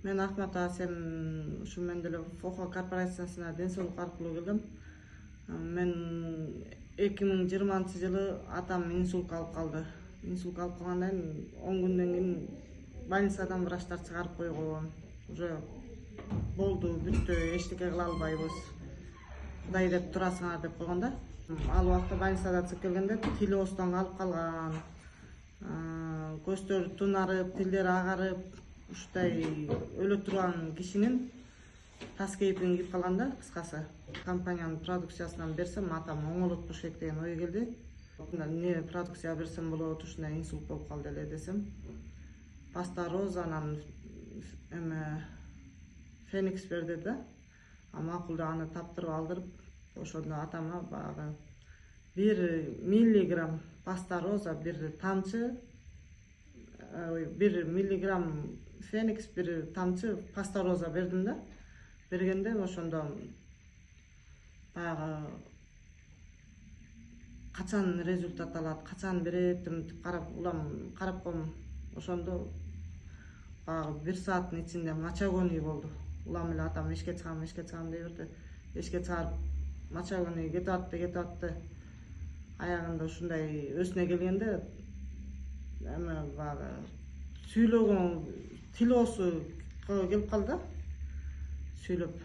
Мен Ахмат Асем ушу мен деле ФОХО корпорациясына ден соолук аркылуу келдим. Мен 2020-жылы атам инсульт алып калды. Инсульт алып калгандан кийин 10 күндөн кийин больницадан врачтар чыгарып койгон. Уже болду, бүттү, эчтеке кыла албайбыз. Кудай деп турасыңар деп койгон да. Ал убакта больницада чыгып келгенде тили оостон калып калган. Көздөрү тунарып, тилдери агарып, ушундай өлө турган кишинин тас кейпин кийип калган да, кыскасы. Компаниянын продукциясынан берсем, атам оңолот болуш керек деген ой келди. Эмне продукция берсем болот, ушундай инсульт болуп калды эле десем. Паста роза анан Феникс берди да. Макул да аны таптырып алдырып, ошондо атама баягы 1 миллиграмм паста роза, 1 тамчы, 1 миллиграмм Феникс, 1 тамчы паста роза бердим да. Бергенде ошондо баягы качан результат алат, качан берет деп карап койдум. Ошондо баягы 1 сааттын ичинде мочагоний болду. Улам эле атам эшикке чыгам дей берди. Эшикке чыгарып мочагоний кетип атты. Аягында ушундай өсүнө келгенде баягы сүйлөгөн тилоосу келип калды да. Сүйлөп.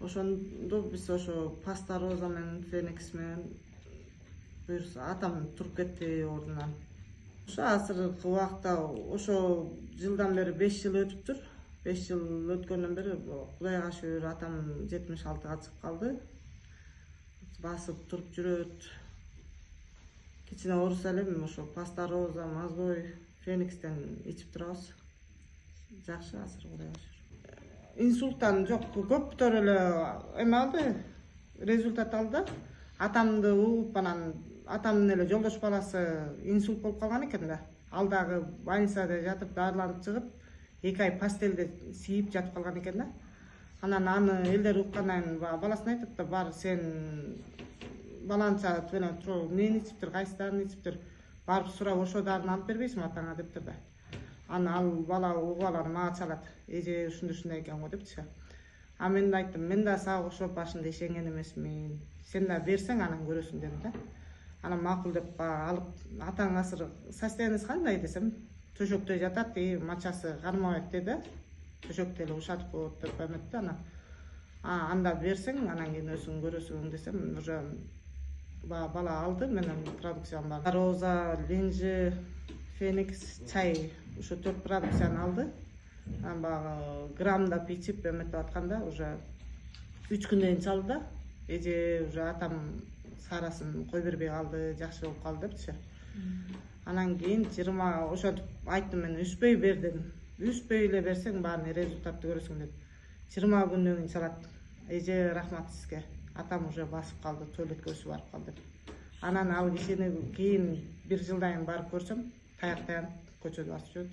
Ошондо биз ошо паста роза менен Феникс менен буюрса атам туруп кетти ордунан. Ошо азыркы убакта ошо жылдан бери 5 жыл өтүптүр. 5 жыл өткөндөн бери Кудайга шүгүр атам 76-га чыгып калды. Басып туруп жүрөт. Кичине ооруса элем ошо паста роза, мазбой, Феникстен ичип турабыз. Жакшы азыр Кудайга шүгүр. Инсульттан жок, көптөр эле алды, результат алды. Атамды угуп анан атамдын эле жолдош баласы инсульт болуп калган экен да. Ал дагы больницада жатып дарыланып чыгып, 2 ай постелде сийип жатып калган экен да. Анан аны элдер уккандан кийин баласына айтат да, бар сен баланча менен туруп, эмнени ичиптир, кайсы дарыны ичиптир, барып сурап ошо дарыны алып бербейсиңби атаңа дептир да. Аны ал бала угуп алып мага чалат. Эже ушундай экен го депчи. А мен да айттым, мен да сага окшоп башында ишенген эмесмин. Сен да берсең анан көрөсүң дедим да. Анан макул деп алып, атаң азыр состояниясы кандай десем, төшөктө жатат, мачасы кармабайт деди. Төшөктө эле ушатып коет деп эметти. Анан анда берсең, анан кийин өзүң көрөсүң десем, уже бала алды, менен продукциям бар. Роза, линжи, Феникс, чай, ушу 4 продукцияны алды. Анан баягы граммдап ичип эметип атканда уже 3 күндөн кийин чалды да. Эже уже атам саарасын кой бербей калды, жакшы болуп калды депчи. Анан кийин 20 ошентип айттым, мен үспөй бер дедим. Үспөй эле берсең баарын результатты көрөсүң деп. 20 күндөн кийин чалат. Эже рахмат сизге. Атам уже басып калды, туалетке өзү барып калды. Анан ал кишини кийин 1 жылдан кийин барып көрсөм, таяк таянып көчөдө басып жүрөт.